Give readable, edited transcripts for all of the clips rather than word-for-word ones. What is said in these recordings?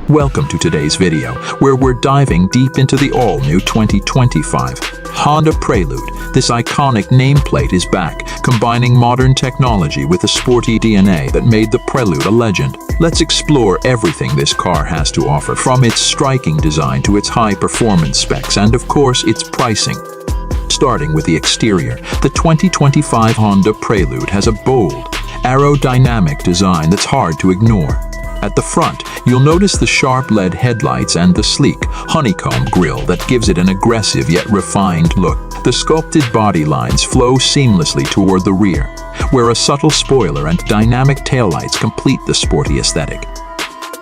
Welcome to today's video, where we're diving deep into the all-new 2025 Honda Prelude. This iconic nameplate is back, combining modern technology with the sporty DNA that made the Prelude a legend. Let's explore everything this car has to offer, from its striking design to its high-performance specs and, of course, its pricing. Starting with the exterior, the 2025 Honda Prelude has a bold, aerodynamic design that's hard to ignore. At the front, you'll notice the sharp LED headlights and the sleek, honeycomb grille that gives it an aggressive yet refined look. The sculpted body lines flow seamlessly toward the rear, where a subtle spoiler and dynamic taillights complete the sporty aesthetic.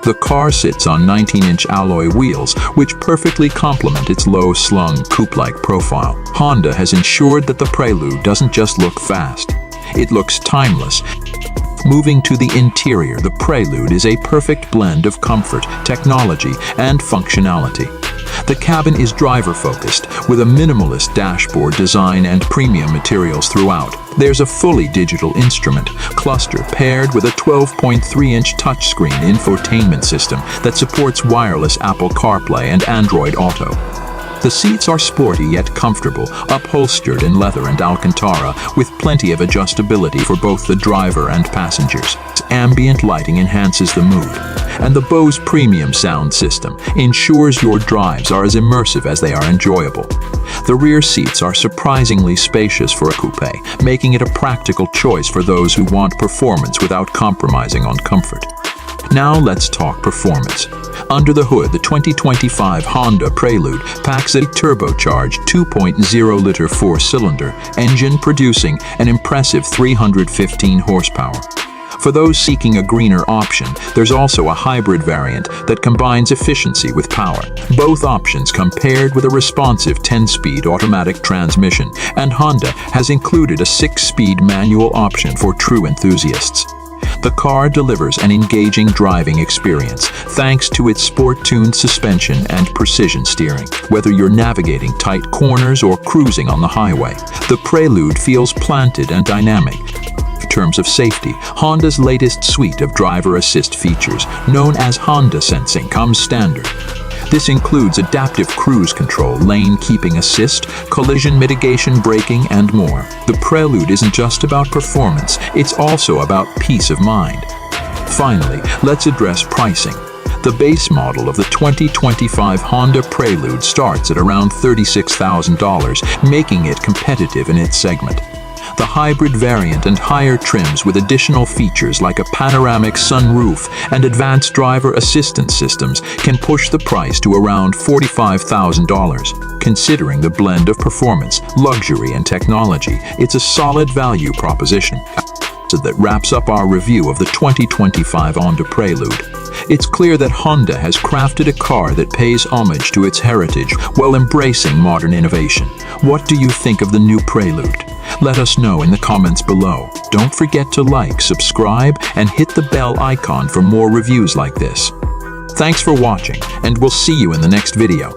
The car sits on 19-inch alloy wheels, which perfectly complement its low-slung, coupe-like profile. Honda has ensured that the Prelude doesn't just look fast, it looks timeless. Moving to the interior, the Prelude is a perfect blend of comfort, technology, and functionality. The cabin is driver-focused, with a minimalist dashboard design and premium materials throughout. There's a fully digital instrument cluster paired with a 12.3-inch touchscreen infotainment system that supports wireless Apple CarPlay and Android Auto. The seats are sporty yet comfortable, upholstered in leather and Alcantara, with plenty of adjustability for both the driver and passengers. Ambient lighting enhances the mood, and the Bose premium sound system ensures your drives are as immersive as they are enjoyable. The rear seats are surprisingly spacious for a coupe, making it a practical choice for those who want performance without compromising on comfort. Now let's talk performance. Under the hood, the 2025 Honda Prelude packs a turbocharged 2.0-liter four-cylinder engine producing an impressive 315 horsepower. For those seeking a greener option, there's also a hybrid variant that combines efficiency with power. Both options come paired with a responsive 10-speed automatic transmission, and Honda has included a 6-speed manual option for true enthusiasts. The car delivers an engaging driving experience thanks to its sport-tuned suspension and precision steering. Whether you're navigating tight corners or cruising on the highway, the Prelude feels planted and dynamic. In terms of safety, Honda's latest suite of driver assist features, known as Honda Sensing, comes standard. This includes adaptive cruise control, lane keeping assist, collision mitigation braking, and more. The Prelude isn't just about performance, it's also about peace of mind. Finally, let's address pricing. The base model of the 2025 Honda Prelude starts at around $36,000, making it competitive in its segment. The hybrid variant and higher trims with additional features like a panoramic sunroof and advanced driver assistance systems can push the price to around $45,000. Considering the blend of performance, luxury, and technology, it's a solid value proposition. That wraps up our review of the 2025 Honda Prelude. It's clear that Honda has crafted a car that pays homage to its heritage while embracing modern innovation. What do you think of the new Prelude? Let us know in the comments below. Don't forget to like, subscribe, and hit the bell icon for more reviews like this. Thanks for watching, and we'll see you in the next video.